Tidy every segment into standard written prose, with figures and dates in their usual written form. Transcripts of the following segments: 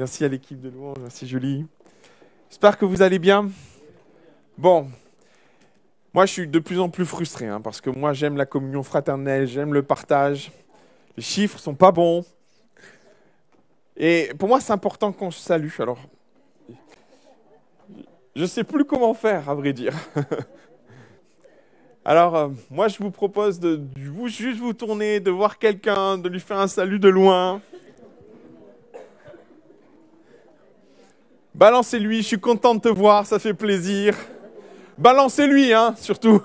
Merci à l'équipe de louange, merci Julie. J'espère que vous allez bien. Bon, moi je suis de plus en plus frustré, parce que moi j'aime la communion fraternelle, j'aime le partage. Les chiffres sont pas bons. Et pour moi c'est important qu'on se salue. Alors, je ne sais plus comment faire, à vrai dire. Alors, moi je vous propose de juste vous tourner, de voir quelqu'un, de lui faire un salut de loin. Balancez-lui, je suis content de te voir, ça fait plaisir. Balancez-lui, surtout.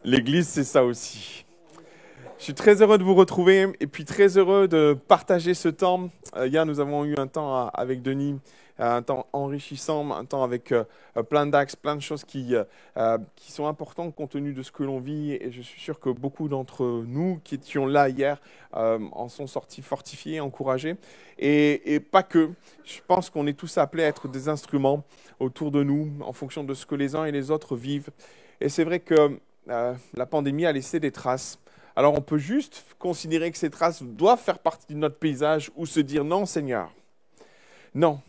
L'église, c'est ça aussi. Je suis très heureux de vous retrouver et puis très heureux de partager ce temps. Hier, nous avons eu un temps avec Denis un temps enrichissant, un temps avec plein d'axes, plein de choses qui sont importantes compte tenu de ce que l'on vit. Et je suis sûr que beaucoup d'entre nous qui étions là hier en sont sortis fortifiés, encouragés. Et pas que. Je pense qu'on est tous appelés à être des instruments autour de nous en fonction de ce que les uns et les autres vivent. Et c'est vrai que la pandémie a laissé des traces. Alors on peut juste considérer que ces traces doivent faire partie de notre paysage ou se dire non Seigneur, non.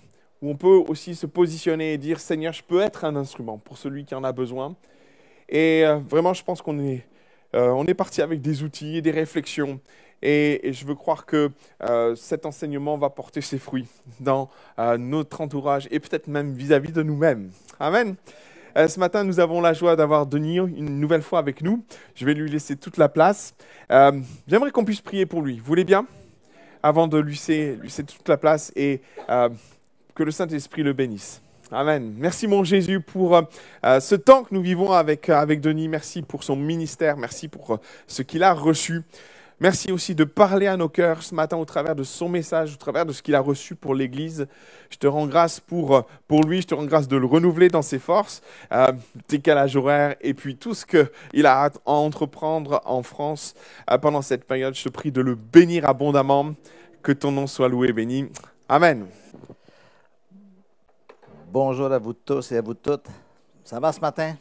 Ou on peut aussi se positionner et dire Seigneur, je peux être un instrument pour celui qui en a besoin. Et vraiment je pense on est parti avec des outils et des réflexions. Et je veux croire que cet enseignement va porter ses fruits dans notre entourage et peut-être même vis-à-vis de nous-mêmes. Amen. Ce matin, nous avons la joie d'avoir Denis une nouvelle fois avec nous. Je vais lui laisser toute la place. J'aimerais qu'on puisse prier pour lui. Vous voulez bien? Avant de lui laisser toute la place et que le Saint-Esprit le bénisse. Amen. Merci mon Jésus pour ce temps que nous vivons avec Denis. Merci pour son ministère. Merci pour ce qu'il a reçu. Merci aussi de parler à nos cœurs ce matin au travers de son message, au travers de ce qu'il a reçu pour l'Église. Je te rends grâce pour lui, je te rends grâce de le renouveler dans ses forces, décalage horaire et puis tout ce qu'il a à entreprendre en France pendant cette période. Je te prie de le bénir abondamment, que ton nom soit loué et béni. Amen. Bonjour à vous tous et à vous toutes. Ça va ce matin?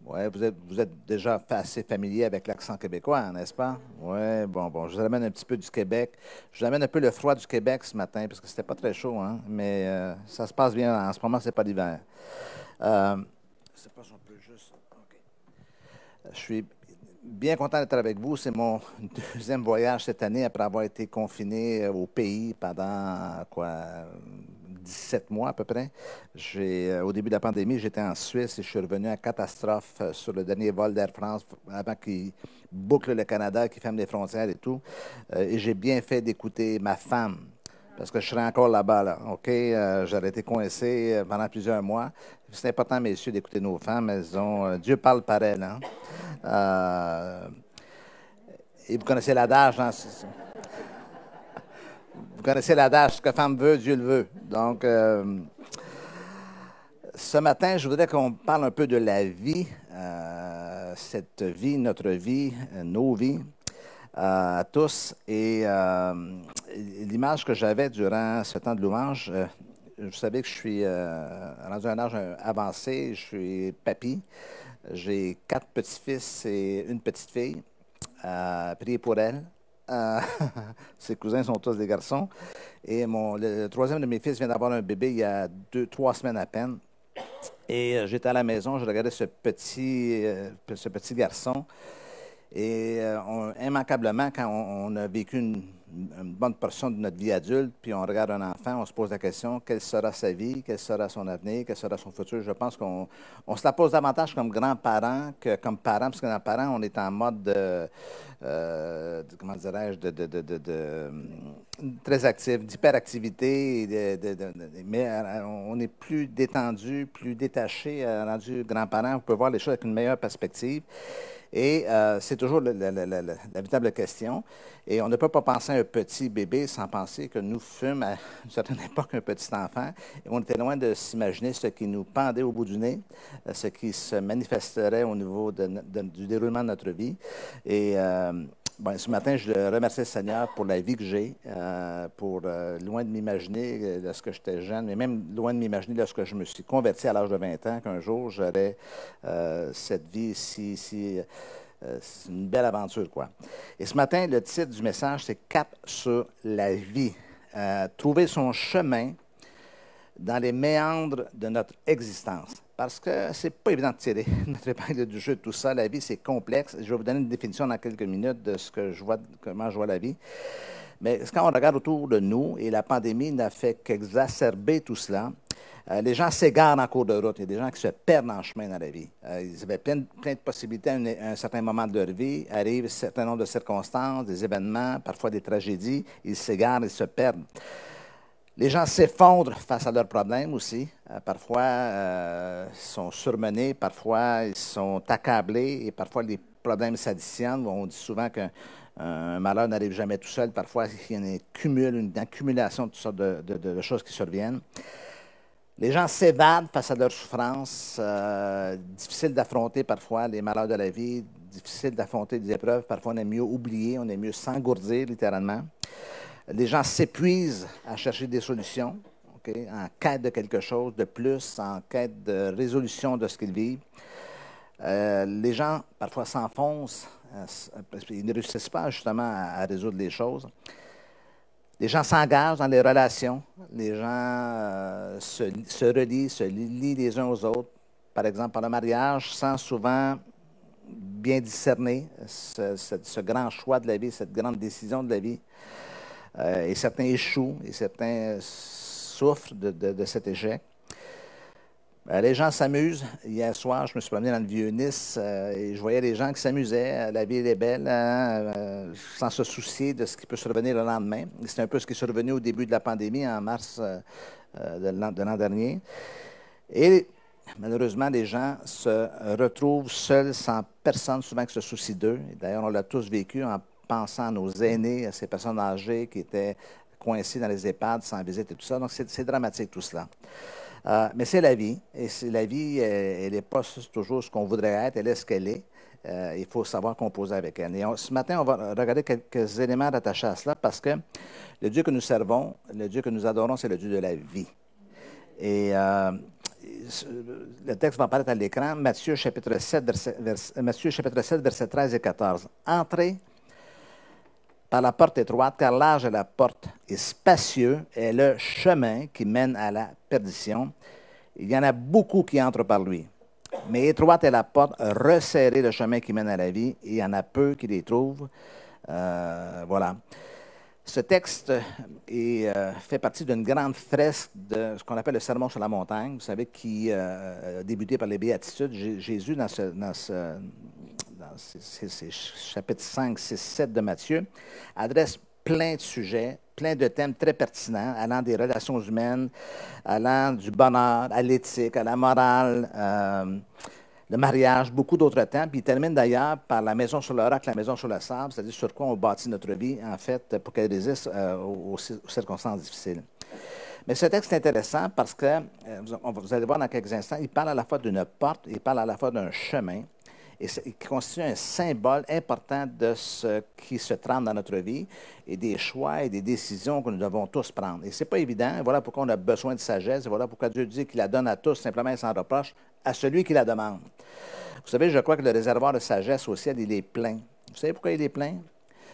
Oui, vous êtes déjà assez familier avec l'accent québécois, n'est-ce pas? Oui, bon, je vous amène un petit peu du Québec. Je vous amène un peu le froid du Québec ce matin, parce que c'était pas très chaud, hein? Mais ça se passe bien. En ce moment, c'est pas l'hiver. Je ne sais pas si on peut juste... OK. Je suis bien content d'être avec vous. C'est mon deuxième voyage cette année après avoir été confiné au pays pendant, 17 mois à peu près. Au début de la pandémie, j'étais en Suisse et je suis revenu à catastrophe sur le dernier vol d'Air France avant qu'ils bouclent le Canada, qu'ils ferment les frontières et tout. Et j'ai bien fait d'écouter ma femme parce que je serais encore là-bas, là. OK? J'aurais été coincé pendant plusieurs mois. C'est important, messieurs, d'écouter nos femmes. Elles ont... Dieu parle par elles, hein? Et vous connaissez l'adage, hein? Vous connaissez l'adage, ce que femme veut, Dieu le veut. Donc, ce matin, je voudrais qu'on parle un peu de la vie, cette vie, notre vie, nos vies, à tous. Et l'image que j'avais durant ce temps de louange, vous savez que je suis rendu à un âge avancé, je suis papy. J'ai 4 petits-fils et une petite-fille. Priez pour elle. Ses cousins sont tous des garçons. Et le troisième de mes fils vient d'avoir un bébé il y a 3 semaines à peine. Et j'étais à la maison, je regardais ce petit garçon. Et immanquablement, quand on a vécu une bonne portion de notre vie adulte, puis on regarde un enfant, on se pose la question, quelle sera sa vie, quel sera son avenir, quel sera son futur? Je pense qu'on se la pose davantage comme grands-parents que comme parents, parce que dans parents, on est en mode comment dirais-je, très actif, d'hyperactivité, mais on est plus détendu, plus détaché, rendu grands-parents, on peut voir les choses avec une meilleure perspective. Et c'est toujours la véritable question. Et on ne peut pas penser à un petit bébé sans penser que nous fûmes à une certaine époque un petit enfant. Et on était loin de s'imaginer ce qui nous pendait au bout du nez, ce qui se manifesterait au niveau du déroulement de notre vie. Et ce matin, je remercie le Seigneur pour la vie que j'ai, loin de m'imaginer lorsque j'étais jeune, mais même loin de m'imaginer lorsque je me suis converti à l'âge de 20 ans, qu'un jour j'aurais cette vie c'est une belle aventure, quoi. Et ce matin, le titre du message, c'est « Cap sur la vie ». Trouver son chemin dans les méandres de notre existence. Parce que c'est pas évident de tirer notre épingle du jeu de tout ça. La vie, c'est complexe. Je vais vous donner une définition dans quelques minutes de ce que je vois, comment je vois la vie. Mais quand on regarde autour de nous, et la pandémie n'a fait qu'exacerber tout cela, les gens s'égarent en cours de route. Il y a des gens qui se perdent en chemin dans la vie. Ils avaient plein de possibilités à un certain moment de leur vie. Arrivent un certain nombre de circonstances, des événements, parfois des tragédies. Ils s'égarent, ils se perdent. Les gens s'effondrent face à leurs problèmes aussi. Parfois, ils sont surmenés, parfois, ils sont accablés et parfois, les problèmes s'additionnent. On dit souvent qu'un malheur n'arrive jamais tout seul. Parfois, il y a une accumulation de toutes sortes de choses qui surviennent. Les gens s'évadent face à leur souffrance. Difficile d'affronter parfois les malheurs de la vie, difficile d'affronter des épreuves. Parfois, on aime mieux oublier, on aime mieux s'engourdir, littéralement. Les gens s'épuisent à chercher des solutions, okay, en quête de quelque chose de plus, en quête de résolution de ce qu'ils vivent. Les gens, parfois, s'enfoncent, parce qu'ils ne réussissent pas, justement, à résoudre les choses. Les gens s'engagent dans les relations. Les gens se relient, se lient les uns aux autres. Par exemple, par le mariage, sans souvent bien discerner ce grand choix de la vie, cette grande décision de la vie. Et certains échouent, et certains souffrent de cet échec. Les gens s'amusent. Hier soir, je me suis promené dans le Vieux-Nice et je voyais les gens qui s'amusaient. La ville est belle, hein, sans se soucier de ce qui peut survenir le lendemain. C'est un peu ce qui est survenu au début de la pandémie, en mars de l'an dernier. Et malheureusement, les gens se retrouvent seuls, sans personne souvent qui se soucie d'eux. D'ailleurs, on l'a tous vécu en pensant à nos aînés, à ces personnes âgées qui étaient coincées dans les EHPAD, sans visite et tout ça. Donc, c'est dramatique tout cela. Mais c'est la vie. Et la vie, elle n'est pas toujours ce qu'on voudrait être, elle est ce qu'elle est. Il faut savoir composer avec elle. Et ce matin, on va regarder quelques éléments rattachés à cela parce que le Dieu que nous servons, le Dieu que nous adorons, c'est le Dieu de la vie. Et le texte va apparaître à l'écran, Matthieu chapitre 7, versets 13 et 14. Entrez par la porte étroite, car large est la porte et spacieux est le chemin qui mène à la perdition. Il y en a beaucoup qui entrent par lui. Mais étroite est la porte, resserré le chemin qui mène à la vie, et il y en a peu qui les trouvent. Voilà. Ce texte fait partie d'une grande fresque de ce qu'on appelle le Sermon sur la montagne, vous savez, qui a débuté par les Béatitudes. Jésus, dans ces chapitres 5, 6, 7 de Matthieu, adresse plein de sujets, plein de thèmes très pertinents, allant des relations humaines, allant du bonheur, à l'éthique, à la morale, le mariage, beaucoup d'autres thèmes. Puis il termine d'ailleurs par la maison sur le roc, la maison sur le sable, c'est-à-dire sur quoi on bâtit notre vie, en fait, pour qu'elle résiste aux circonstances difficiles. Mais ce texte est intéressant parce que, vous allez voir dans quelques instants, il parle à la fois d'une porte, il parle à la fois d'un chemin, et qui constitue un symbole important de ce qui se trame dans notre vie et des choix et des décisions que nous devons tous prendre. Et ce n'est pas évident. Voilà pourquoi on a besoin de sagesse. Et voilà pourquoi Dieu dit qu'il la donne à tous, simplement sans reproche, à celui qui la demande. Vous savez, je crois que le réservoir de sagesse au ciel, il est plein. Vous savez pourquoi il est plein?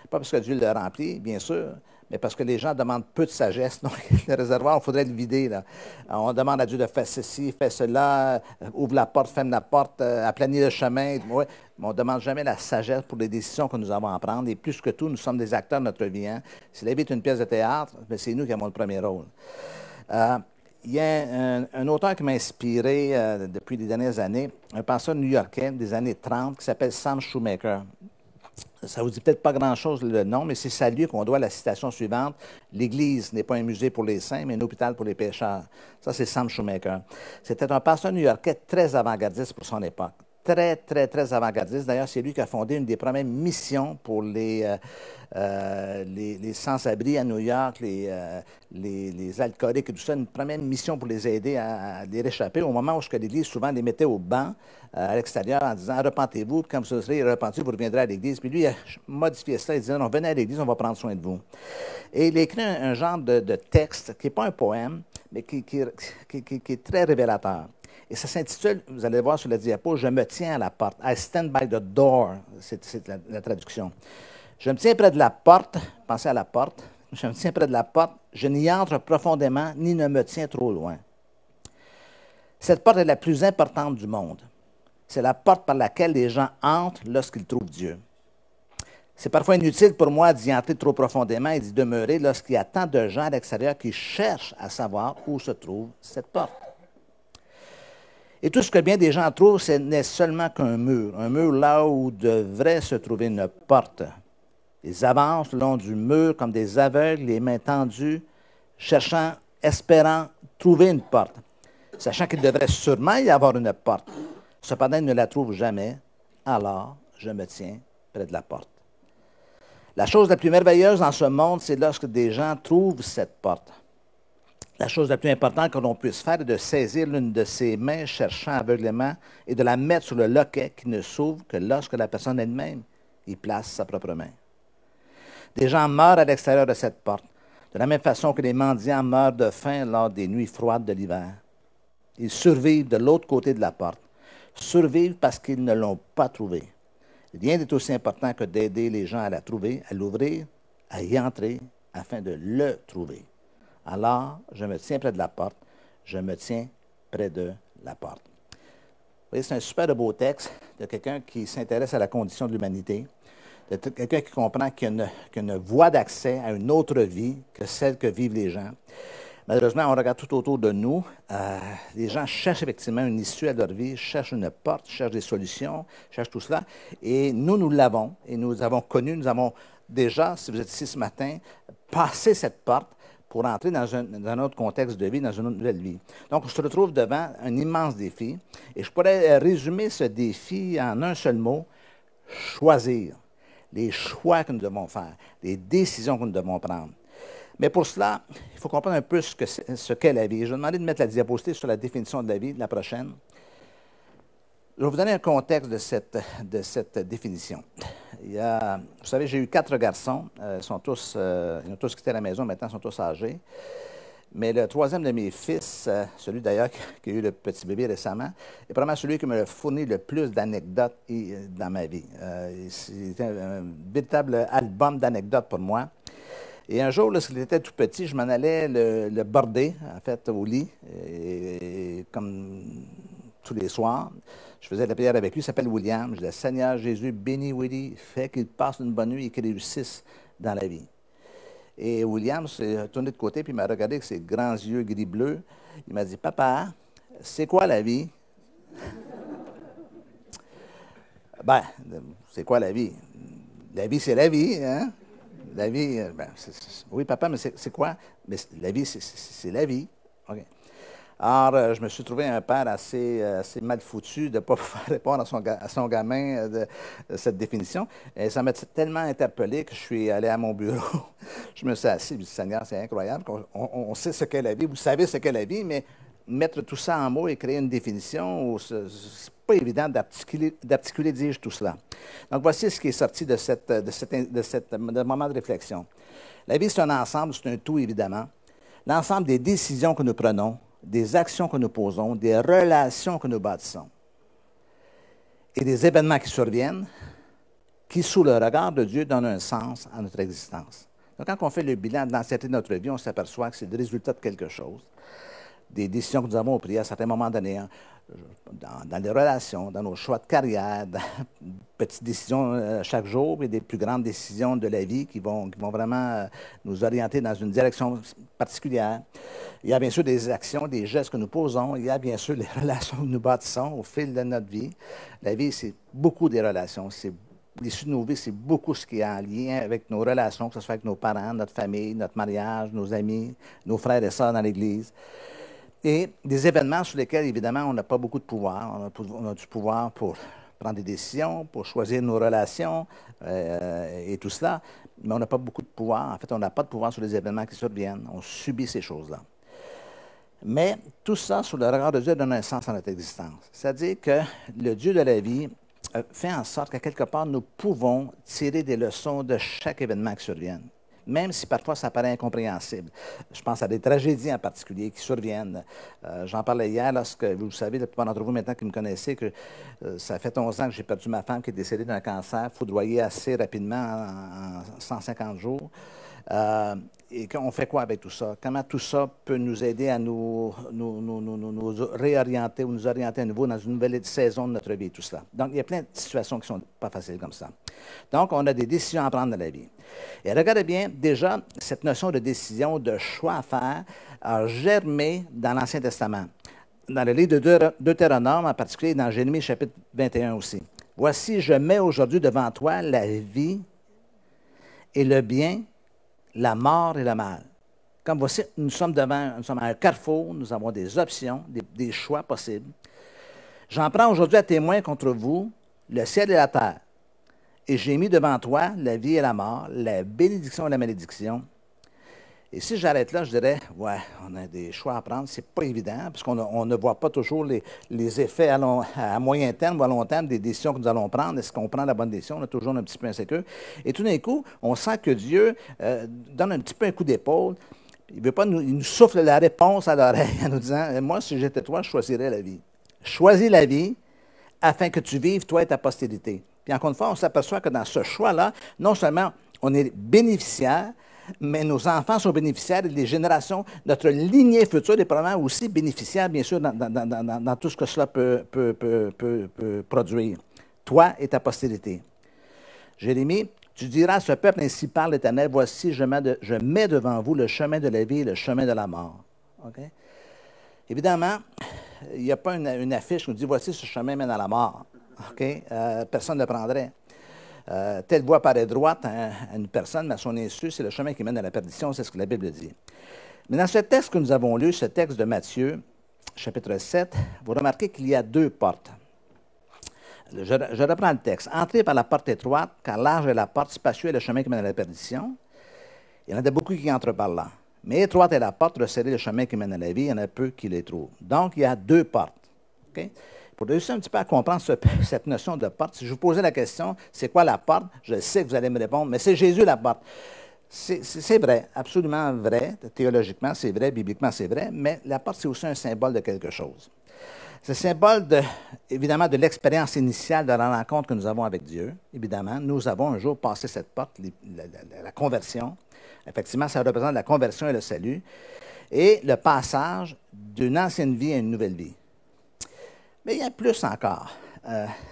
Pas parce que Dieu le remplit, bien sûr, mais parce que les gens demandent peu de sagesse. Donc, le réservoir, il faudrait le vider, là. On demande à Dieu de faire ceci, faire cela, ouvre la porte, ferme la porte, aplanir le chemin. Ouais. Mais on ne demande jamais la sagesse pour les décisions que nous avons à prendre. Et plus que tout, nous sommes des acteurs de notre vie. Hein? Si la vie est une pièce de théâtre, c'est nous qui avons le premier rôle. Il y a un auteur qui m'a inspiré depuis les dernières années, un penseur new-yorkais des années 30 qui s'appelle Sam Shoemaker. Ça ne vous dit peut-être pas grand-chose le nom, mais c'est à lui qu'on doit la citation suivante. « L'Église n'est pas un musée pour les saints, mais un hôpital pour les pécheurs. » Ça, c'est Sam Shoemaker. C'était un pasteur new-yorkais très avant-gardiste pour son époque. Très, très, très avant-gardiste. D'ailleurs, c'est lui qui a fondé une des premières missions pour les sans-abri à New York, les alcooliques et tout ça, une première mission pour les aider à les réchapper au moment où l'Église souvent les mettait au banc à l'extérieur en disant « Repentez-vous, quand vous serez repentis, vous reviendrez à l'Église. » Puis lui, il a modifié ça, il disait « Non, venez à l'Église, on va prendre soin de vous. » Et il a écrit un genre de texte qui n'est pas un poème, mais qui est très révélateur. Et ça s'intitule, vous allez voir sur la diapo, « Je me tiens à la porte ». « I stand by the door », c'est la traduction. Je me tiens près de la porte, pensez à la porte, je me tiens près de la porte, je n'y entre profondément ni ne me tiens trop loin. Cette porte est la plus importante du monde. C'est la porte par laquelle les gens entrent lorsqu'ils trouvent Dieu. C'est parfois inutile pour moi d'y entrer trop profondément et d'y demeurer lorsqu'il y a tant de gens à l'extérieur qui cherchent à savoir où se trouve cette porte. Et tout ce que bien des gens trouvent, ce n'est seulement qu'un mur là où devrait se trouver une porte. Ils avancent le long du mur comme des aveugles, les mains tendues, cherchant, espérant trouver une porte, sachant qu'il devrait sûrement y avoir une porte. Cependant, ils ne la trouvent jamais. Alors, je me tiens près de la porte. La chose la plus merveilleuse dans ce monde, c'est lorsque des gens trouvent cette porte. La chose la plus importante que l'on puisse faire est de saisir l'une de ses mains cherchant aveuglément et de la mettre sur le loquet qui ne s'ouvre que lorsque la personne elle-même y place sa propre main. Des gens meurent à l'extérieur de cette porte, de la même façon que les mendiants meurent de faim lors des nuits froides de l'hiver. Ils survivent de l'autre côté de la porte, survivent parce qu'ils ne l'ont pas trouvée. Rien n'est aussi important que d'aider les gens à la trouver, à l'ouvrir, à y entrer, afin de le trouver. Alors, je me tiens près de la porte, je me tiens près de la porte. Vous voyez, c'est un super beau texte de quelqu'un qui s'intéresse à la condition de l'humanité, de quelqu'un qui comprend qu'il y a une voie d'accès à une autre vie que celle que vivent les gens. Malheureusement, on regarde tout autour de nous. Les gens cherchent effectivement une issue à leur vie, cherchent une porte, cherchent des solutions, cherchent tout cela. Et nous l'avons. Et nous avons connu, nous avons déjà, si vous êtes ici ce matin, passé cette porte pour entrer dans un autre contexte de vie, dans une autre nouvelle vie. Donc, on se retrouve devant un immense défi. Et je pourrais résumer ce défi en un seul mot, choisir. Les choix que nous devons faire, les décisions que nous devons prendre. Mais pour cela, il faut comprendre un peu ce qu'est la vie. Je vais demander de mettre la diapositive sur la définition de la vie, la prochaine. Je vais vous donner un contexte de cette définition. Vous savez, j'ai eu 4 garçons. Ils ont tous quitté la maison, maintenant ils sont tous âgés. Mais le troisième de mes fils, celui d'ailleurs qui a eu le petit bébé récemment, est probablement celui qui me fournit le plus d'anecdotes dans ma vie. C'était un véritable album d'anecdotes pour moi. Et un jour, lorsqu'il était tout petit, je m'en allais le border, en fait, au lit, et comme tous les soirs. Je faisais la prière avec lui, il s'appelle William. Je disais, Seigneur Jésus, bénis Willy, fais qu'il passe une bonne nuit et qu'il réussisse dans la vie. Et William s'est tourné de côté, puis il m'a regardé avec ses grands yeux gris-bleus. Il m'a dit, Papa, c'est quoi la vie? Ben, c'est quoi la vie? La vie, c'est la vie, hein? La vie, oui, papa, mais c'est quoi? Mais la vie, c'est la vie. OK. Alors, je me suis trouvé un père assez mal foutu de ne pas pouvoir répondre à son gamin de cette définition. Et ça m'a tellement interpellé que je suis allé à mon bureau. Je me suis assis, je me suis dit, Seigneur, c'est incroyable. On sait ce qu'est la vie, vous savez ce qu'est la vie, mais mettre tout ça en mots et créer une définition, c'est pas évident d'articuler, dis-je, tout cela. Donc, voici ce qui est sorti de ce moment de réflexion. La vie, c'est un ensemble, c'est un tout, évidemment. L'ensemble des décisions que nous prenons, des actions que nous posons, des relations que nous bâtissons et des événements qui surviennent, qui, sous le regard de Dieu, donnent un sens à notre existence. Donc, quand on fait le bilan de l'ancienneté de notre vie, on s'aperçoit que c'est le résultat de quelque chose. Des décisions que nous avons prises à certains moments donnés, dans les relations, dans nos choix de carrière, dans petites décisions chaque jour et des plus grandes décisions de la vie qui vont vraiment nous orienter dans une direction particulière. Il y a bien sûr des actions, des gestes que nous posons. Il y a bien sûr les relations que nous bâtissons au fil de notre vie. La vie, c'est beaucoup des relations. L'issue de nos vies, c'est beaucoup ce qui est en lien avec nos relations, que ce soit avec nos parents, notre famille, notre mariage, nos amis, nos frères et sœurs dans l'Église. Et des événements sur lesquels, évidemment, on n'a pas beaucoup de pouvoir. On a du pouvoir pour prendre des décisions, pour choisir nos relations et tout cela, mais on n'a pas beaucoup de pouvoir. En fait, on n'a pas de pouvoir sur les événements qui surviennent. On subit ces choses-là. Mais tout ça, sous le regard de Dieu, donne un sens à notre existence. C'est-à-dire que le Dieu de la vie fait en sorte qu'à quelque part, nous pouvons tirer des leçons de chaque événement qui survienne, même si parfois ça paraît incompréhensible. Je pense à des tragédies en particulier qui surviennent. J'en parlais hier lorsque, vous savez, la plupart d'entre vous maintenant qui me connaissez, que ça fait 11 ans que j'ai perdu ma femme qui est décédée d'un cancer foudroyé assez rapidement en 150 jours. Et on fait quoi avec tout ça? Comment tout ça peut nous aider à nous réorienter ou nous orienter à nouveau dans une nouvelle saison de notre vie, tout cela? Donc, il y a plein de situations qui ne sont pas faciles comme ça. Donc, on a des décisions à prendre dans la vie. Et regardez bien, déjà, cette notion de décision, de choix à faire, a germé dans l'Ancien Testament. Dans le livre de Deutéronome, en particulier dans Jérémie chapitre 21 aussi. « Voici, je mets aujourd'hui devant toi la vie et le bien, la mort et le mal. » Comme voici, nous sommes à un carrefour, nous avons des options, des choix possibles. « J'en prends aujourd'hui à témoin contre vous le ciel et la terre. Et j'ai mis devant toi la vie et la mort, la bénédiction et la malédiction. Et si j'arrête là, je dirais, ouais, on a des choix à prendre. C'est pas évident, parce qu'on ne voit pas toujours les effets à moyen terme ou à long terme des décisions que nous allons prendre. Est-ce qu'on prend la bonne décision? On est toujours un petit peu insécure. Et tout d'un coup, on sent que Dieu donne un petit peu un coup d'épaule. Il veut pas il nous souffle la réponse à l'oreille en nous disant, moi, si j'étais toi, je choisirais la vie. Choisis la vie afin que tu vives, toi et ta postérité. Puis encore une fois, on s'aperçoit que dans ce choix-là, non seulement on est bénéficiaire, mais nos enfants sont bénéficiaires et les générations, notre lignée future est probablement aussi bénéficiaire, bien sûr, dans tout ce que cela peut produire. Toi et ta postérité. Jérémie, tu diras à ce peuple, ainsi parle l'Éternel, voici, je mets devant vous le chemin de la vie et le chemin de la mort. Okay? Évidemment, il n'y a pas une affiche qui nous dit, voici, ce chemin mène à la mort. Okay? Personne ne le prendrait. Telle voie paraît droite à une personne, mais à son insu, c'est le chemin qui mène à la perdition, c'est ce que la Bible dit. Mais dans ce texte que nous avons lu, ce texte de Matthieu, chapitre 7, vous remarquez qu'il y a 2 portes. Je reprends le texte. Entrez par la porte étroite, car large est la porte, spacieux est le chemin qui mène à la perdition. Il y en a beaucoup qui entrent par là. Mais étroite est la porte, resserré le chemin qui mène à la vie, il y en a peu qui les trouvent. Donc, il y a 2 portes. Okay? Pour réussir un petit peu à comprendre cette notion de porte, si je vous posais la question, c'est quoi la porte? Je sais que vous allez me répondre, mais c'est Jésus la porte. C'est vrai, absolument vrai, théologiquement c'est vrai, bibliquement c'est vrai, mais la porte c'est aussi un symbole de quelque chose. C'est le symbole, évidemment, de l'expérience initiale de la rencontre que nous avons avec Dieu. Évidemment, nous avons un jour passé cette porte, la conversion. Effectivement, ça représente la conversion et le salut. Et le passage d'une ancienne vie à une nouvelle vie. Mais il y a plus encore.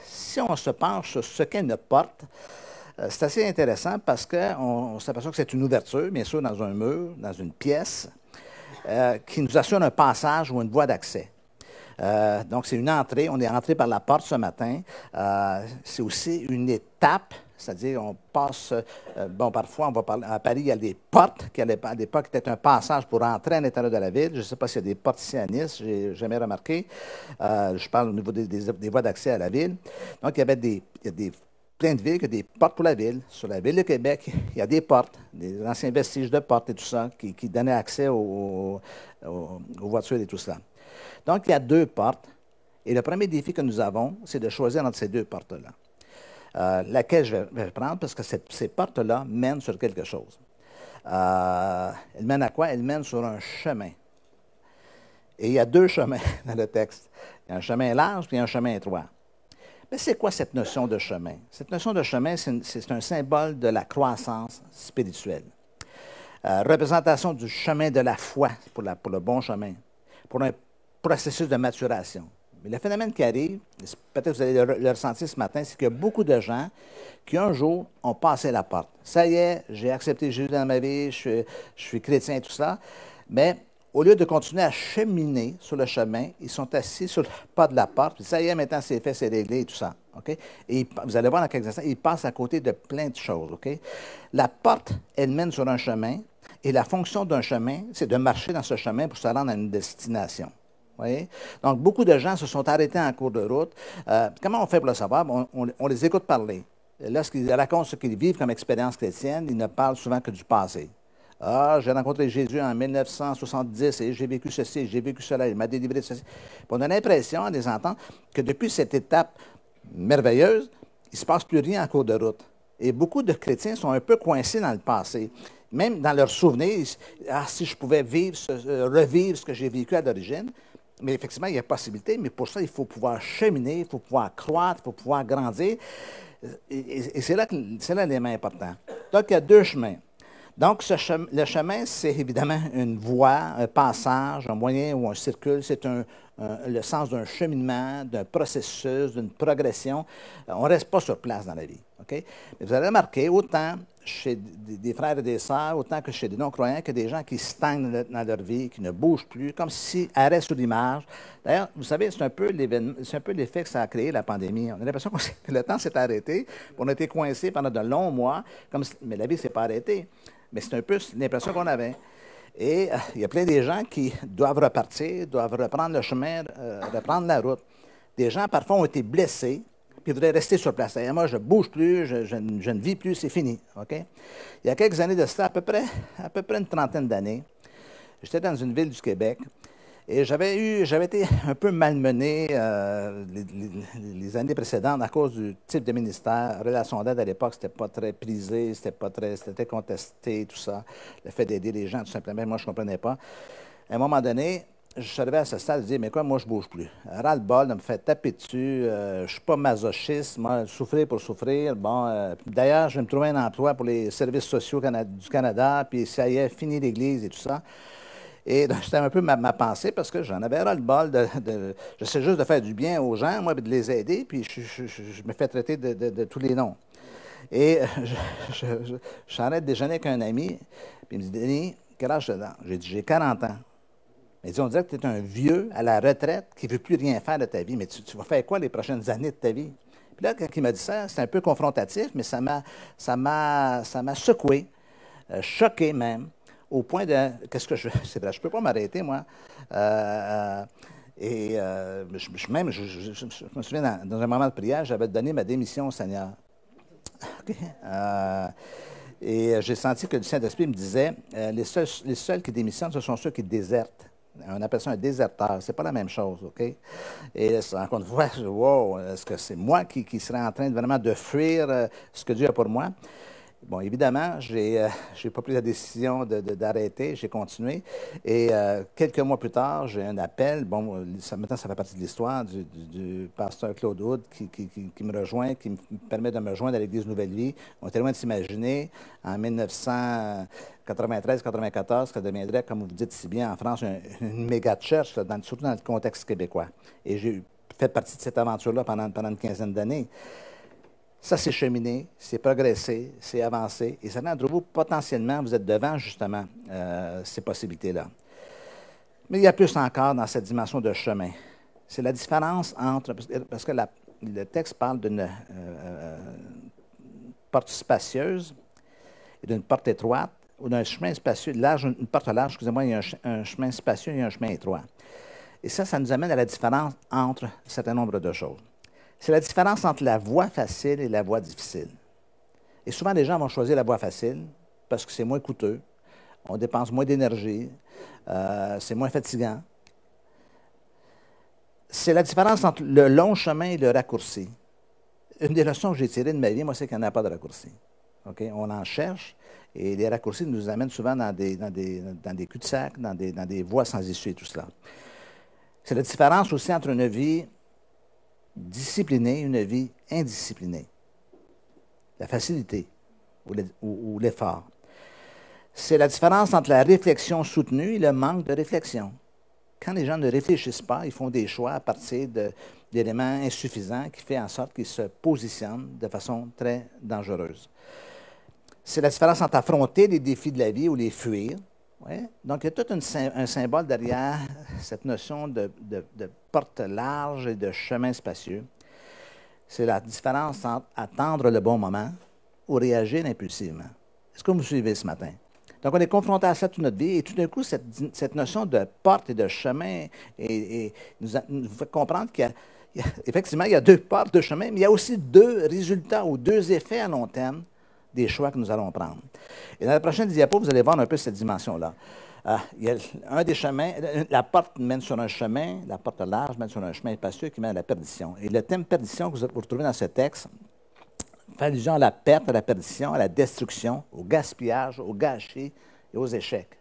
Si on se penche sur ce qu'est une porte, c'est assez intéressant parce qu'on s'aperçoit que c'est une ouverture, bien sûr, dans un mur, dans une pièce, qui nous assure un passage ou une voie d'accès. Donc, c'est une entrée. On est entré par la porte ce matin. C'est aussi une étape, c'est-à-dire on passe, bon, parfois, on va parler, à Paris, il y a des portes, qui à l'époque étaient un passage pour entrer à l'intérieur de la ville. Je ne sais pas s'il y a des portes ici à Nice, je n'ai jamais remarqué. Je parle au niveau des voies d'accès à la ville. Donc, il y a plein de villes qui ont des portes pour la ville. Sur la ville de Québec, il y a des portes, des anciens vestiges de portes et tout ça, qui donnaient accès aux voitures et tout ça. Donc, il y a 2 portes. Et le premier défi que nous avons, c'est de choisir entre ces 2 portes-là. Laquelle je vais prendre, parce que ces portes-là mènent sur quelque chose. Elles mènent à quoi? Elles mènent sur un chemin. Et il y a 2 chemins dans le texte. Il y a un chemin large et un chemin étroit. Mais c'est quoi cette notion de chemin? Cette notion de chemin, c'est un symbole de la croissance spirituelle. Représentation du chemin de la foi pour le bon chemin, pour un processus de maturation. Mais le phénomène qui arrive, peut-être que vous allez le ressentir ce matin, c'est qu'il y a beaucoup de gens qui un jour ont passé la porte. Ça y est, j'ai accepté Jésus dans ma vie, je suis chrétien et tout ça, mais au lieu de continuer à cheminer sur le chemin, ils sont assis sur le pas de la porte, puis ça y est, maintenant c'est fait, c'est réglé et tout ça. Okay? Et vous allez voir dans quelques instants, ils passent à côté de plein de choses. Okay? La porte, elle mène sur un chemin, et la fonction d'un chemin, c'est de marcher dans ce chemin pour se rendre à une destination. Voyez? Donc, beaucoup de gens se sont arrêtés en cours de route. Comment on fait pour le savoir? On les écoute parler. Lorsqu'ils racontent ce qu'ils vivent comme expérience chrétienne, ils ne parlent souvent que du passé. Ah, j'ai rencontré Jésus en 1970 et j'ai vécu ceci, j'ai vécu cela, il m'a délivré de ceci. Puis on a l'impression, en les entendant, que depuis cette étape merveilleuse, il ne se passe plus rien en cours de route. Et beaucoup de chrétiens sont un peu coincés dans le passé. Même dans leurs souvenirs, si je pouvais revivre ce que j'ai vécu à l'origine. Mais effectivement, il y a possibilité, mais pour ça, il faut pouvoir cheminer, il faut pouvoir croître, il faut pouvoir grandir. Et c'est là l'élément important. Donc, il y a 2 chemins. Donc, le chemin, c'est évidemment une voie, un passage, un moyen ou un circuit. C'est le sens d'un cheminement, d'un processus, d'une progression. On ne reste pas sur place dans la vie. Okay? Mais vous allez remarquer, autant chez des frères et des sœurs, autant que chez des non-croyants, que des gens qui stagnent dans leur vie, qui ne bougent plus, comme si arrêt sur l'image. D'ailleurs, vous savez, c'est un peu l'effet que ça a créé, la pandémie. On a l'impression que le temps s'est arrêté, on a été coincés pendant de longs mois, mais la vie ne s'est pas arrêtée. Mais c'est un peu l'impression qu'on avait. Et il y a plein de gens qui doivent repartir, doivent reprendre le chemin, reprendre la route. Des gens, parfois, ont été blessés puis il voudrait rester sur place. Et moi, je ne bouge plus, je ne vis plus, c'est fini. OK? Il y a quelques années de cela, à peu près une trentaine d'années, j'étais dans une ville du Québec et j'avais été un peu malmené les années précédentes à cause du type de ministère. Relations d'aide à l'époque, c'était pas très prisé, c'était contesté, tout ça. Le fait d'aider les gens, tout simplement, moi, je ne comprenais pas. À un moment donné, je suis arrivé à ce stade de dire, mais quoi, moi, je ne bouge plus. Ras-le-bol de me faire taper dessus. Je ne suis pas masochiste, moi, souffrir pour souffrir. Bon, d'ailleurs, je vais me trouver un emploi pour les services sociaux du Canada, puis ça y est, fini l'Église et tout ça. Et c'était un peu ma pensée parce que j'en avais ras-le-bol j'essaie juste de faire du bien aux gens, moi, puis de les aider, puis je me fais traiter de tous les noms. Et je suis en train de déjeuner avec un ami, puis il me dit, Denis, quel âge t'as? J'ai dit, j'ai 40 ans. Il dit, on dirait que tu es un vieux à la retraite qui ne veut plus rien faire de ta vie, mais tu vas faire quoi les prochaines années de ta vie? Puis là, quand il m'a dit ça, c'était un peu confrontatif, mais ça m'a secoué, choqué même. Au point de, qu'est-ce que je fais? C'est vrai, je ne peux pas m'arrêter, moi. Je me souviens, dans un moment de prière, j'avais donné ma démission au Seigneur. Okay. Et j'ai senti que le Saint-Esprit me disait, les seuls qui démissionnent, ce sont ceux qui désertent. On appelle ça un déserteur. C'est pas la même chose, OK? Et encore une fois, wow, est-ce que c'est moi qui serais en train vraiment de fuir ce que Dieu a pour moi? Bon, évidemment, j'ai pas pris la décision d'arrêter, j'ai continué. Et quelques mois plus tard, j'ai un appel. Bon, maintenant, ça fait partie de l'histoire du pasteur Claude Hood qui me rejoint, qui me permet de me rejoindre à l'Église Nouvelle Vie. On était loin de s'imaginer, en 1993-94, que ça deviendrait, comme vous dites si bien en France, une méga church, surtout dans le contexte québécois. Et j'ai fait partie de cette aventure-là pendant une quinzaine d'années. Ça, c'est cheminé, c'est progressé, c'est avancé. Et certains d'entre vous, potentiellement, vous êtes devant, justement, ces possibilités-là. Mais il y a plus encore dans cette dimension de chemin. C'est la différence entre... Parce que le texte parle d'une porte spacieuse et d'une porte étroite, ou d'un chemin spacieux, une porte large, excusez-moi, il y a un chemin spacieux et un chemin étroit. Et ça nous amène à la différence entre un certain nombre de choses. C'est la différence entre la voie facile et la voie difficile. Et souvent, les gens vont choisir la voie facile parce que c'est moins coûteux, on dépense moins d'énergie, c'est moins fatigant. C'est la différence entre le long chemin et le raccourci. Une des leçons que j'ai tirées de ma vie, moi, c'est qu'il n'y en a pas de raccourci. Okay? On en cherche et les raccourcis nous amènent souvent dans des cul-de-sac, dans des voies sans issue et tout cela. C'est la différence aussi entre une vie disciplinée, une vie indisciplinée. La facilité ou l'effort. C'est la différence entre la réflexion soutenue et le manque de réflexion. Quand les gens ne réfléchissent pas, ils font des choix à partir d'éléments insuffisants qui font en sorte qu'ils se positionnent de façon très dangereuse. C'est la différence entre affronter les défis de la vie ou les fuir. Ouais. Donc, il y a tout un symbole derrière cette notion de porte large et de chemin spacieux. C'est la différence entre attendre le bon moment ou réagir impulsivement. Est-ce que vous me suivez ce matin? Donc, on est confronté à ça toute notre vie et tout d'un coup, cette notion de porte et de chemin nous fait comprendre qu'effectivement, il y a deux portes, deux chemins, mais il y a aussi deux résultats ou deux effets à long terme des choix que nous allons prendre. Et dans la prochaine diapo, vous allez voir un peu cette dimension-là. Il y a un des chemins, la porte mène sur un chemin, la porte large mène sur un chemin spacieux qui mène à la perdition. Et le thème perdition que vous retrouvez dans ce texte fait allusion à la perte, à la perdition, à la destruction, au gaspillage, au gâchis et aux échecs.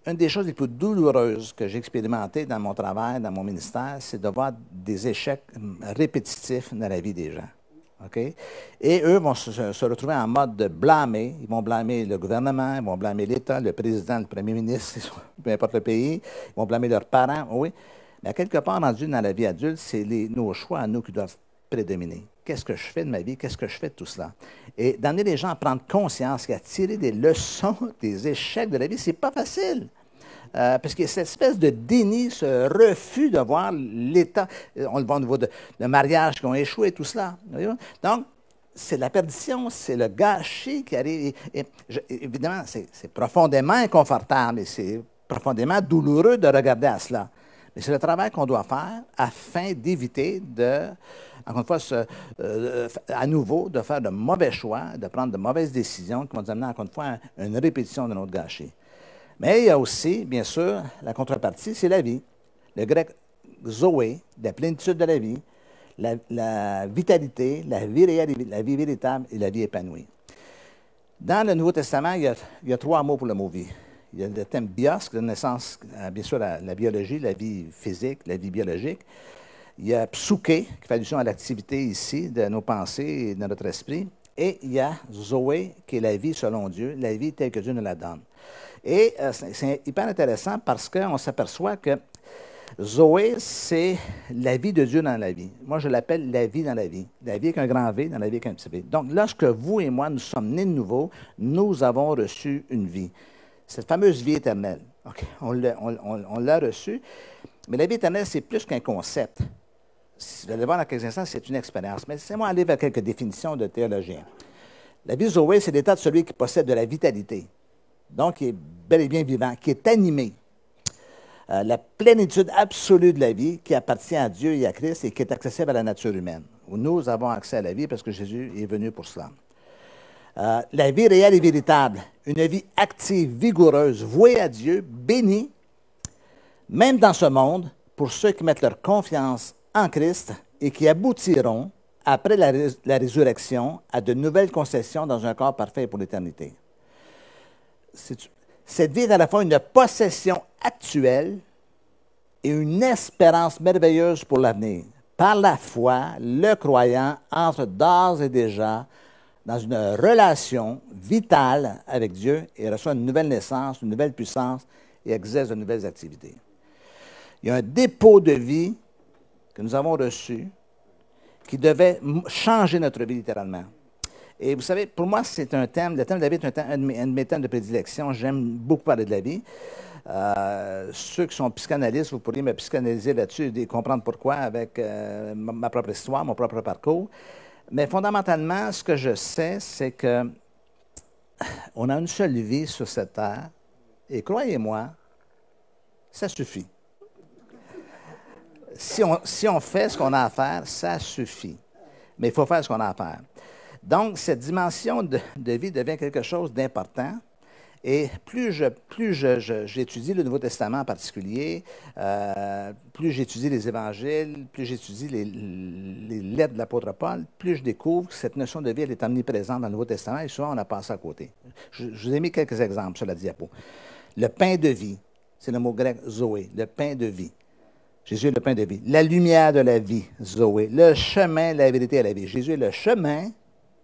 Une des choses les plus douloureuses que j'ai expérimentées dans mon travail, dans mon ministère, c'est de voir des échecs répétitifs dans la vie des gens. Okay? Et eux vont se retrouver en mode de blâmer. Ils vont blâmer le gouvernement, ils vont blâmer l'État, le président, le premier ministre, peu importe le pays. Ils vont blâmer leurs parents, oui. Mais à quelque part, rendu dans la vie adulte, c'est nos choix à nous qui doivent prédominer. Qu'est-ce que je fais de ma vie? Qu'est-ce que je fais de tout cela? Et d'amener les gens à prendre conscience qu'à tirer des leçons des échecs de la vie, c'est pas facile. Parce qu'il y a cette espèce de déni, ce refus de voir l'État, on le voit au niveau de mariages qui ont échoué et tout cela. Donc, c'est la perdition, c'est le gâchis qui arrive. Évidemment, c'est profondément inconfortable et c'est profondément douloureux de regarder à cela. Mais c'est le travail qu'on doit faire afin d'éviter de, encore une fois, à nouveau, de faire de mauvais choix, de prendre de mauvaises décisions qui vont nous amener, encore une fois, à une répétition de notre gâchis. Mais il y a aussi, bien sûr, la contrepartie, c'est la vie. Le grec zoé, la plénitude de la vie, la vitalité, la vie réelle, la vie véritable et la vie épanouie. Dans le Nouveau Testament, il y a 3 mots pour le mot vie. Il y a le thème bios, qui donne naissance, bien sûr, à la biologie, la vie physique, la vie biologique. Il y a psyché, qui fait allusion à l'activité ici de nos pensées et de notre esprit. Et il y a zoé, qui est la vie selon Dieu, la vie telle que Dieu nous la donne. Et c'est hyper intéressant parce qu'on s'aperçoit que zoé, c'est la vie de Dieu dans la vie. Moi, je l'appelle la vie dans la vie. La vie avec un grand V, dans la vie avec un petit V. Donc, lorsque vous et moi, nous sommes nés de nouveau, nous avons reçu une vie. Cette fameuse vie éternelle. Okay. On l'a reçue. Mais la vie éternelle, c'est plus qu'un concept. Vous allez voir dans quelques instants, c'est une expérience. Mais laissez-moi aller vers quelques définitions de théologiens. La vie zoé, c'est l'état de celui qui possède de la vitalité. Donc, qui est bel et bien vivant, qui est animé. La plénitude absolue de la vie qui appartient à Dieu et à Christ et qui est accessible à la nature humaine. Où nous avons accès à la vie parce que Jésus est venu pour cela. La vie réelle et véritable, une vie active, vigoureuse, vouée à Dieu, bénie, même dans ce monde, pour ceux qui mettent leur confiance en Christ et qui aboutiront, après la résurrection, à de nouvelles concessions dans un corps parfait pour l'éternité. Cette vie est à la fois une possession actuelle et une espérance merveilleuse pour l'avenir. Par la foi, le croyant entre d'ores et déjà dans une relation vitale avec Dieu et reçoit une nouvelle naissance, une nouvelle puissance et exerce de nouvelles activités. Il y a un dépôt de vie que nous avons reçu qui devait changer notre vie littéralement. Et vous savez, pour moi, c'est un thème, le thème de la vie est un de mes thèmes de prédilection. J'aime beaucoup parler de la vie. Ceux qui sont psychanalystes, vous pourriez me psychanalyser là-dessus et comprendre pourquoi avec ma propre histoire, mon propre parcours. Mais fondamentalement, ce que je sais, c'est que on a une seule vie sur cette terre et croyez-moi, ça suffit. Si on fait ce qu'on a à faire, ça suffit. Mais il faut faire ce qu'on a à faire. Donc, cette dimension de vie devient quelque chose d'important. Et plus j'étudie le Nouveau Testament en particulier, plus j'étudie les évangiles, plus j'étudie les lettres de l'apôtre Paul, plus je découvre que cette notion de vie elle est omniprésente dans le Nouveau Testament et souvent on a passé à côté. Je vous ai mis quelques exemples sur la diapo. Le pain de vie, c'est le mot grec zoé, le pain de vie. Jésus est le pain de vie. La lumière de la vie, zoé. Le chemin, la vérité et la vie. Jésus est le chemin.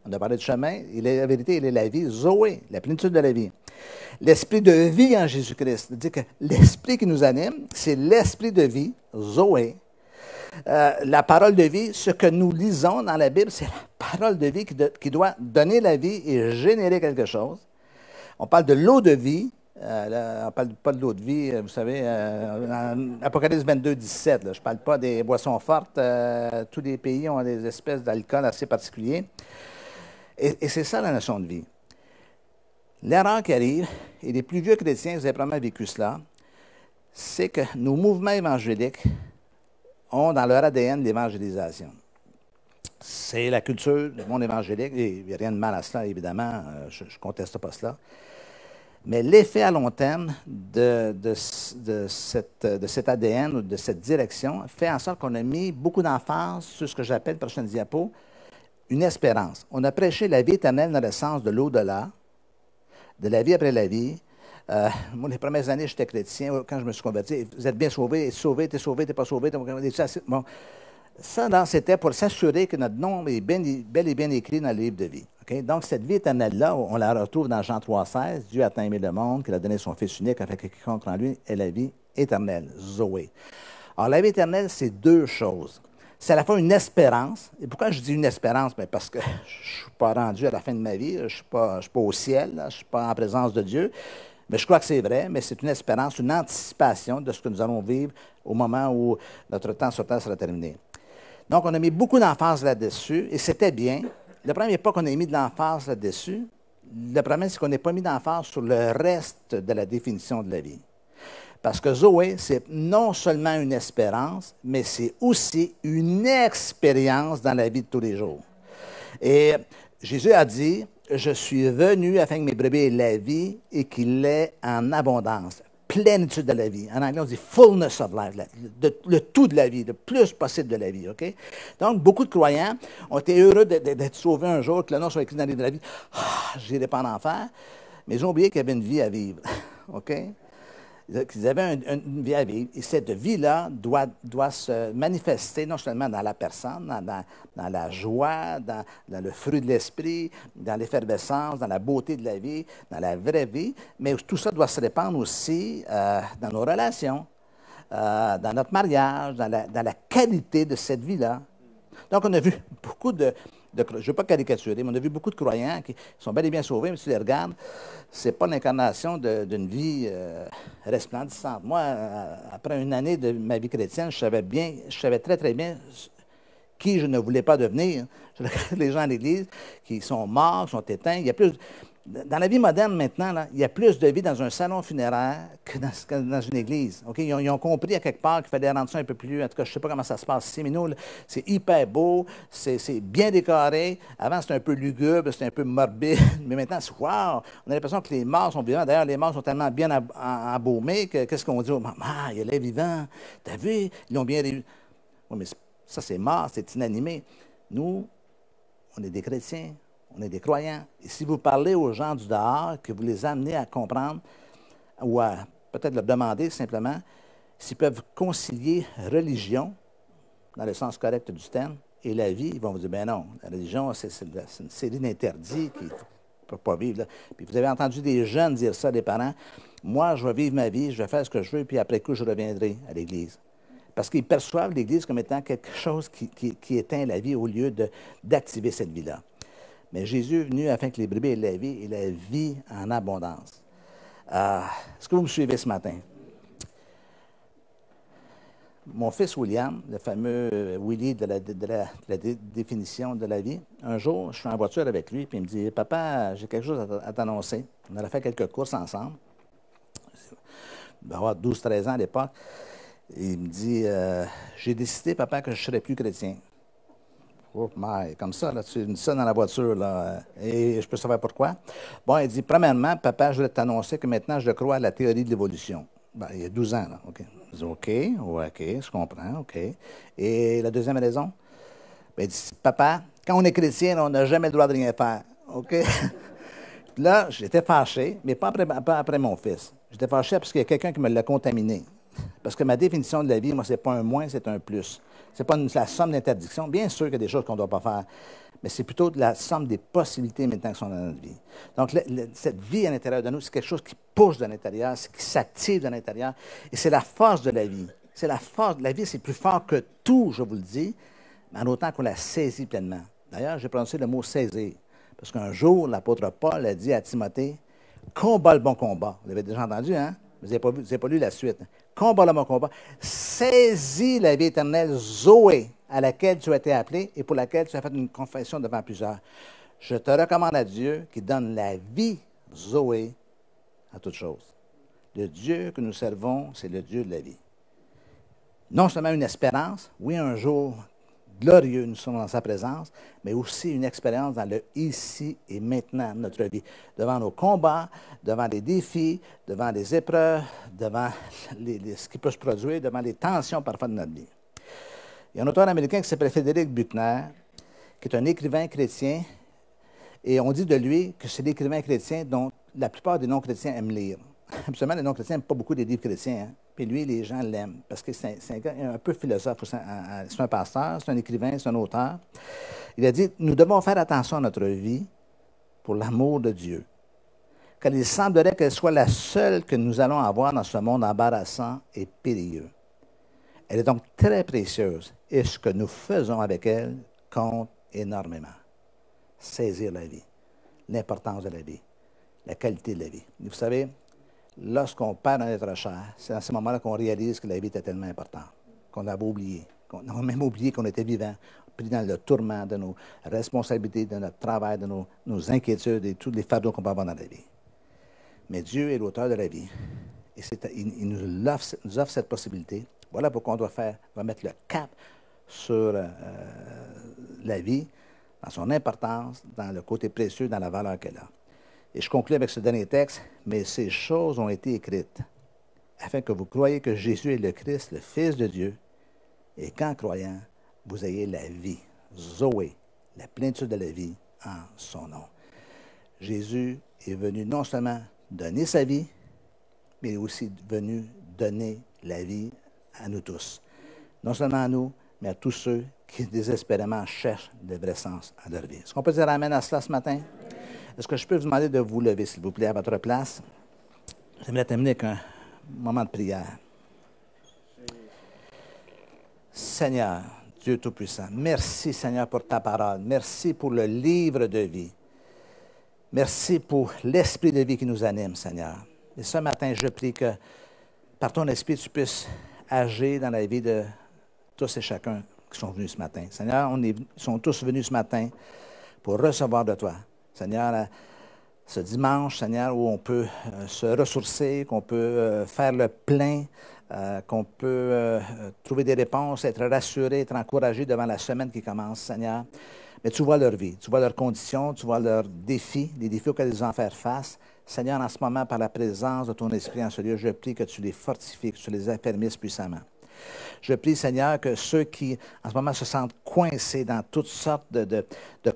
On a parlé de chemin, il est la vérité, il est la vie, zoé, la plénitude de la vie. L'esprit de vie en Jésus-Christ, c'est-à-dire que l'esprit qui nous anime, c'est l'esprit de vie, zoé. La parole de vie, ce que nous lisons dans la Bible, c'est la parole de vie qui doit donner la vie et générer quelque chose. On parle de l'eau de vie, on ne parle pas de l'eau de vie, vous savez, en Apocalypse 22, 17, là, je ne parle pas des boissons fortes, tous les pays ont des espèces d'alcool assez particuliers. Et c'est ça la notion de vie. L'erreur qui arrive, et les plus vieux chrétiens, vous avez probablement vécu cela, c'est que nos mouvements évangéliques ont dans leur ADN l'évangélisation. C'est la culture du monde évangélique, et il n'y a rien de mal à cela, évidemment, je ne conteste pas cela. Mais l'effet à long terme de cet ADN ou de cette direction fait en sorte qu'on a mis beaucoup d'emphase sur ce que j'appelle, prochaine diapo, une espérance. On a prêché la vie éternelle dans le sens de l'au-delà, de la vie après la vie. Moi, les premières années, j'étais chrétien. Quand je me suis converti, vous êtes bien sauvé, t'es sauvé, t'es pas sauvé. Bon, ça, c'était pour s'assurer que notre nom est bel et bien écrit dans le livre de vie. Okay? Donc, cette vie éternelle-là, on la retrouve dans Jean 3,16. Dieu a tant aimé le monde qu'il a donné son Fils unique afin que quiconque en lui ait la vie éternelle, Zoé. Alors, la vie éternelle, c'est deux choses. C'est à la fois une espérance. Et pourquoi je dis une espérance? Bien parce que je ne suis pas rendu à la fin de ma vie, je ne suis pas au ciel, là, je ne suis pas en présence de Dieu. Mais je crois que c'est vrai, mais c'est une espérance, une anticipation de ce que nous allons vivre au moment où notre temps sur Terre sera terminé. Donc, on a mis beaucoup d'emphase là-dessus, et c'était bien. Le problème n'est pas qu'on ait mis de l'emphase là-dessus. Le problème, c'est qu'on n'a pas mis d'emphase sur le reste de la définition de la vie. Parce que Zoé, c'est non seulement une espérance, mais c'est aussi une expérience dans la vie de tous les jours. Et Jésus a dit, je suis venu afin que mes brebis aient la vie et qu'il l'ait en abondance, plénitude de la vie. En anglais, on dit fullness of life, le tout de la vie, le plus possible de la vie. OK? Donc, beaucoup de croyants ont été heureux d'être sauvés un jour, que le nom soit écrit dans le livre de la vie. Ah, je n'irai pas en enfer. Mais ils ont oublié qu'il y avait une vie à vivre. OK? Qu'ils avaient une vie à vivre. Et cette vie-là doit se manifester non seulement dans la personne, dans la joie, dans le fruit de l'esprit, dans l'effervescence, dans la beauté de la vie, dans la vraie vie, mais tout ça doit se répandre aussi dans nos relations, dans notre mariage, dans la qualité de cette vie-là. Donc, on a vu beaucoup je ne veux pas caricaturer, mais on a vu beaucoup de croyants qui sont bel et bien sauvés, mais si tu les regardes, ce n'est pas l'incarnation d'une vie resplendissante. Moi, après une année de ma vie chrétienne, je savais très, très bien qui je ne voulais pas devenir. Je regarde les gens à l'Église qui sont morts, qui sont éteints. Il y a plus, dans la vie moderne maintenant, là, il y a plus de vie dans un salon funéraire que dans une église. Okay? Ils ont compris à quelque part qu'il fallait rendre ça un peu plus. En tout cas, je ne sais pas comment ça se passe ici, mais nous, c'est hyper beau, c'est bien décoré. Avant, c'était un peu lugubre, c'était un peu morbide. Mais maintenant, c'est wow! On a l'impression que les morts sont vivants. D'ailleurs, les morts sont tellement bien embaumés que qu'est-ce qu'on dit? Oh, maman, il est vivant. T'as vu? Ils l'ont bien réussi. Oui, mais ça, c'est mort, c'est inanimé. Nous, on est des chrétiens. On est des croyants. Et si vous parlez aux gens du dehors, que vous les amenez à comprendre, ou à peut-être leur demander simplement s'ils peuvent concilier religion, dans le sens correct du terme, et la vie, ils vont vous dire, ben non, la religion, c'est une série d'interdits qu'il ne faut pas vivre. Là. Puis vous avez entendu des jeunes dire ça, des parents, moi, je vais vivre ma vie, je vais faire ce que je veux, puis après coup, je reviendrai à l'Église. Parce qu'ils perçoivent l'Église comme étant quelque chose qui éteint la vie au lieu d'activer cette vie-là. Mais Jésus est venu afin que les brebis aient la vie et la vie en abondance. Est-ce que vous me suivez ce matin? Mon fils William, le fameux Willy de la définition de la vie, un jour, je suis en voiture avec lui, puis il me dit, « Papa, j'ai quelque chose à t'annoncer. » On a fait quelques courses ensemble. Il va avoir 12-13 ans à l'époque. Il me dit, « J'ai décidé, papa, que je ne serais plus chrétien. » Oh my, comme ça, là, tu me dis ça dans la voiture, là, et je peux savoir pourquoi. Bon, il dit, premièrement, papa, je voulais t'annoncer que maintenant, je crois à la théorie de l'évolution. Ben, il y a 12 ans, là, OK. Je dis, OK, je comprends, OK. Et la deuxième raison? Ben, il dit, papa, quand on est chrétien, là, on n'a jamais le droit de rien faire, OK? Là, j'étais fâché, mais pas après mon fils. J'étais fâché parce qu'il y a quelqu'un qui me l'a contaminé. Parce que ma définition de la vie, moi, ce n'est pas un moins, c'est un plus. Ce n'est pas la somme d'interdictions. Bien sûr qu'il y a des choses qu'on ne doit pas faire, mais c'est plutôt la somme des possibilités maintenant qui sont dans notre vie. Donc, cette vie à l'intérieur de nous, c'est quelque chose qui pousse de l'intérieur, qui s'active de l'intérieur, et c'est la force de la vie. C'est la force. La vie, c'est plus fort que tout, je vous le dis, mais en autant qu'on la saisit pleinement. D'ailleurs, j'ai prononcé le mot « saisir », parce qu'un jour, l'apôtre Paul a dit à Timothée, « Combat le bon combat ». Vous l'avez déjà entendu, hein? Vous n'avez pas lu la suite. Combat le bon combat. Saisis la vie éternelle, Zoé, à laquelle tu as été appelé et pour laquelle tu as fait une confession devant plusieurs. Je te recommande à Dieu qui donne la vie, Zoé, à toute chose. Le Dieu que nous servons, c'est le Dieu de la vie. Non seulement une espérance, oui, un jour glorieux, nous sommes dans sa présence, mais aussi une expérience dans le ici et maintenant de notre vie. Devant nos combats, devant les défis, devant les épreuves, devant ce qui peut se produire, devant les tensions parfois de notre vie. Il y a un auteur américain qui s'appelle Frédéric Buechner, qui est un écrivain chrétien, et on dit de lui que c'est l'écrivain chrétien dont la plupart des non-chrétiens aiment lire. Absolument, les non-chrétiens n'aiment pas beaucoup les livres chrétiens, hein? Puis lui, les gens l'aiment, parce que c'est un gars un peu philosophe. C'est un pasteur, c'est un écrivain, c'est un auteur. Il a dit, nous devons faire attention à notre vie pour l'amour de Dieu, car il semblerait qu'elle soit la seule que nous allons avoir dans ce monde embarrassant et périlleux. Elle est donc très précieuse, et ce que nous faisons avec elle compte énormément. Saisir la vie, l'importance de la vie, la qualité de la vie. Vous savez, lorsqu'on perd un être cher, c'est à ce moment-là qu'on réalise que la vie était tellement importante, qu'on l'avait oublié, qu'on a même oublié qu'on était vivant, pris dans le tourment de nos responsabilités, de notre travail, de nos inquiétudes et tous les fardeaux qu'on peut avoir dans la vie. Mais Dieu est l'auteur de la vie. Et il nous offre cette possibilité. Voilà pourquoi on va mettre le cap sur la vie, dans son importance, dans le côté précieux, dans la valeur qu'elle a. Et je conclue avec ce dernier texte. Mais ces choses ont été écrites afin que vous croyiez que Jésus est le Christ, le Fils de Dieu, et qu'en croyant, vous ayez la vie, Zoé, la plénitude de la vie en son nom. Jésus est venu non seulement donner sa vie, mais il est aussi venu donner la vie à nous tous. Non seulement à nous, mais à tous ceux qui désespérément cherchent le vrai sens à leur vie. Est-ce qu'on peut dire amen à cela ce matin? Est-ce que je peux vous demander de vous lever, s'il vous plaît, à votre place? J'aimerais terminer avec un moment de prière. Seigneur, Dieu Tout-Puissant, merci Seigneur pour ta parole. Merci pour le livre de vie. Merci pour l'esprit de vie qui nous anime, Seigneur. Et ce matin, je prie que par ton esprit, tu puisses agir dans la vie de tous et chacun qui sont venus ce matin. Seigneur, ils sont tous venus ce matin pour recevoir de toi. Seigneur, ce dimanche, Seigneur, où on peut se ressourcer, qu'on peut faire le plein, qu'on peut trouver des réponses, être rassuré, être encouragé devant la semaine qui commence, Seigneur. Mais tu vois leur vie, tu vois leurs conditions, tu vois leurs défis, les défis auxquels ils ont à faire face. Seigneur, en ce moment, par la présence de ton esprit en ce lieu, je prie que tu les fortifies, que tu les affermisses puissamment. Je prie, Seigneur, que ceux qui, en ce moment, se sentent coincés dans toutes sortes de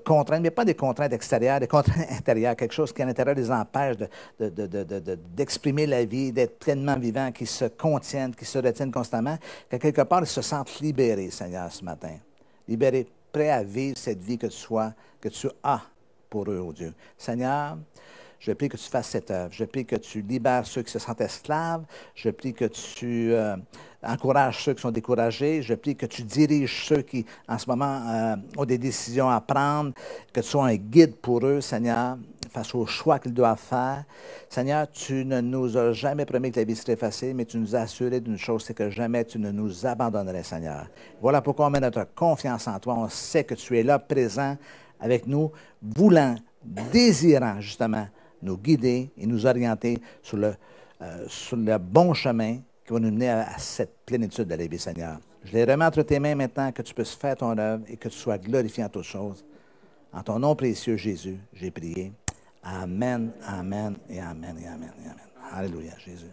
contraintes, mais pas des contraintes extérieures, des contraintes intérieures, quelque chose qui, à l'intérieur, les empêche d'exprimer la vie, d'être pleinement vivants, qui se contiennent, qui se retiennent constamment, que quelque part, ils se sentent libérés, Seigneur, ce matin. Libérés, prêts à vivre cette vie que tu as pour eux, oh Dieu. Seigneur, je prie que tu fasses cette œuvre. Je prie que tu libères ceux qui se sentent esclaves. Je prie que tu encourages ceux qui sont découragés. Je prie que tu diriges ceux qui, en ce moment, ont des décisions à prendre. Que tu sois un guide pour eux, Seigneur, face aux choix qu'ils doivent faire. Seigneur, tu ne nous as jamais promis que la vie serait facile, mais tu nous as assuré d'une chose, c'est que jamais tu ne nous abandonnerais, Seigneur. Voilà pourquoi on met notre confiance en toi. On sait que tu es là, présent avec nous, voulant, désirant, justement, nous guider et nous orienter sur le bon chemin qui va nous mener à cette plénitude de la vie, Seigneur. Je les remets entre tes mains maintenant, que tu puisses faire ton œuvre et que tu sois glorifié en toutes choses. En ton nom précieux, Jésus, j'ai prié. Amen, amen et amen et amen et amen. Alléluia, Jésus.